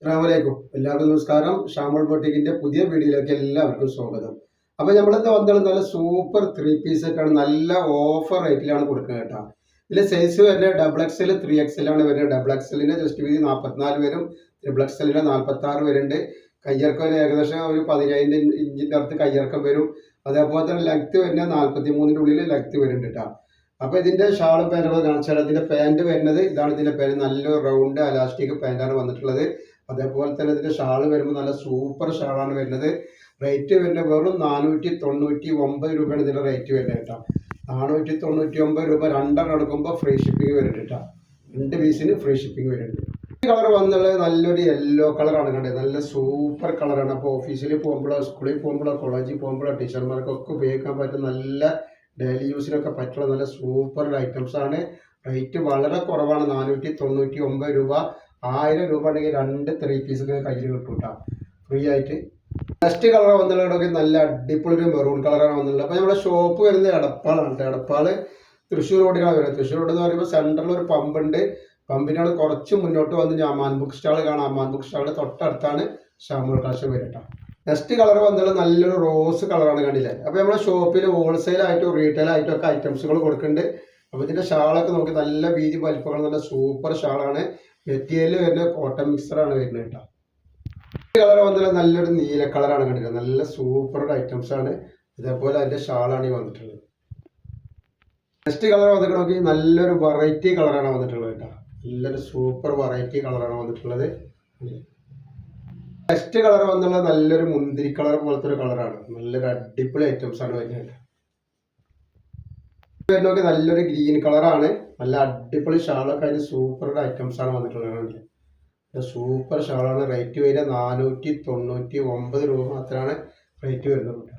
അസ്സലാമലൈക്കും. എല്ലാവർക്കും നമസ്കാരം. ഷാമോൾ ബൊട്ടിക്കിന്റെ പുതിയ വീഡിയോയിലേക്ക് എല്ലാവർക്കും സ്വാഗതം. അപ്പോൾ നമ്മളിന്ന് വന്നത് നല്ല സൂപ്പർ 3 പീസ് സെറ്റാണ്. നല്ല ഓഫർ റേറ്റിലാണ് കൊടുക്കുന്നത് കേട്ടോ. ഇതിലെ സൈസ് വരുന്നത് XXL 3XL ആണ് വരുന്നത്. XXLന്റെ ജസ്റ്റ് വീതി 44 വരും. XXLന്റെ 46 വരുന്നുണ്ട്. കയ്യിറക്കം ഏകദേശം ഒരു 17 ഇഞ്ചിന്റെ അടുത്ത് കയ്യിറക്കം വരും. അതേപോലെ തന്നെ ലെങ്ത് വരുന്നത് 43ന്റെ ഉള്ളിൽ ലെങ്ത് വരുന്നുണ്ട് കേട്ടോ. അപ്പോൾ ഇതിന്റെ ഷാളും പാൻറ്റുകൾ കാണിച്ചാൽ ഇതിന്റെ പാൻറ് വരുന്നത് ഇതാണ്. ഇതിന്റെ പാൻറ് നല്ലൊരു റൗണ്ട് അലാസ്റ്റിക് പാൻറ്റാണ് വന്നിട്ടുള്ളത്. അതേപോലെ തന്നെ ഇതിന്റെ ഷാള് വരുമ്പോൾ നല്ല സൂപ്പർ ഷാളാണ് വരുന്നത്. റേറ്റ് വരുന്നത് വെറും 499 രൂപയാണ് ഇതിന്റെ റേറ്റ് വരുന്നത് കേട്ടോ. 499 രൂപ. രണ്ടെണ്ണം എടുക്കുമ്പോൾ ഫ്രീ ഷിപ്പിംഗ് വരുന്നുണ്ട് കേട്ടോ. 2 പീസിന് ഫ്രീ ഷിപ്പിംഗ് വരുന്നുണ്ട്. ഈ കളർ വന്നുള്ളത് നല്ലൊരു യെല്ലോ കളറാണ് കണ്ടത്. നല്ല സൂപ്പർ കളറാണ്. അപ്പോൾ ഓഫീസിൽ പോകുമ്പോഴോ സ്കൂളിൽ പോകുമ്പോഴോ കോളേജിൽ പോകുമ്പോഴോ ടീച്ചർമാർക്കൊക്കെ ഉപയോഗിക്കാൻ പറ്റും. നല്ല ഡെയിലി യൂസിനൊക്കെ പറ്റുള്ള നല്ല സൂപ്പർ ഐറ്റംസ് ആണ്. റേറ്റ് വളരെ കുറവാണ്. 499 രൂപ. 1000 രൂപ ഉണ്ടെങ്കിൽ 2 3 പീസ് കയ്യിൽ കിട്ടും കേട്ടോ, ഫ്രീ ആയിട്ട്. നെക്സ്റ്റ് കളർ വന്നുള്ളതൊക്കെ നല്ല അടിപൊളി ഒരു മെറൂൺ കളറാണ് വന്നുള്ളത്. അപ്പോൾ നമ്മുടെ ഷോപ്പ് വരുന്നത് എടപ്പാളാണ്. എടപ്പാൾ തൃശ്ശൂർ റോഡിലാണ് വരുന്നത്. തൃശ്ശൂർ റോഡ് എന്ന് പറയുമ്പോൾ സെൻട്രൽ ഒരു പമ്പുണ്ട്. പമ്പിനോട് കുറച്ച് മുന്നോട്ട് വന്ന് അമ്മാൻ ബുക്ക് സ്റ്റാൾ കാണാം. അമ്മാൻ ബുക്ക് സ്റ്റാളിന്റെ തൊട്ടടുത്താണ് ഷാമോൾ കളക്ഷൻ വരുന്നത്. നെക്സ്റ്റ് കളർ വന്നുള്ളത് നല്ലൊരു റോസ് കളറാണ് കണ്ടില്ലേ. അപ്പോൾ നമ്മുടെ ഷോപ്പിൽ ഹോൾസെയിൽ ആയിട്ടും റീറ്റെയിൽ ആയിട്ടും ഒക്കെ ഐറ്റംസുകൾ കൊടുക്കുന്നുണ്ട്. അപ്പോൾ ഇതിന്റെ ഷാളൊക്കെ നോക്കി നല്ല വീതി വലിപ്പങ്ങൾ, നല്ല സൂപ്പർ ഷാളാണ്. മെറ്റീരിയൽ വരുന്നത് കോട്ടൺ മിക്സറാണ് വരുന്നത് കേട്ടോ. കളർ വന്നാൽ നല്ലൊരു നീല കളറാണ് കണ്ടില്ല. നല്ല സൂപ്പർ ഐറ്റംസ് ആണ്. ഇതേപോലെ അതിന്റെ ഷാളാണ് ഈ വന്നിട്ടുള്ളത്. നെക്സ്റ്റ് കളർ വന്നിട്ട് നോക്കി നല്ലൊരു വെറൈറ്റി കളറാണ് വന്നിട്ടുള്ളത് കേട്ടോ. നല്ലൊരു സൂപ്പർ വെറൈറ്റി കളറാണ് വന്നിട്ടുള്ളത്. നെക്സ്റ്റ് കളർ വന്നുള്ളത് നല്ലൊരു മുന്തിരി കളർ പോലത്തെ ഒരു കളറാണ്. നല്ലൊരു അടിപൊളി ഐറ്റംസ് ആണ് വരുന്നത്. നോക്കി നല്ലൊരു ഗ്രീൻ കളറാണ്. നല്ല അടിപൊളി ഷാളൊക്കെ അതിന് സൂപ്പർ ഐറ്റംസ് ആണ് വന്നിട്ടുള്ളത്. സൂപ്പർ ഷാളാണ്. റേറ്റ് വരിക 499 രൂപ മാത്രമാണ് റേറ്റ് വരുന്നത്.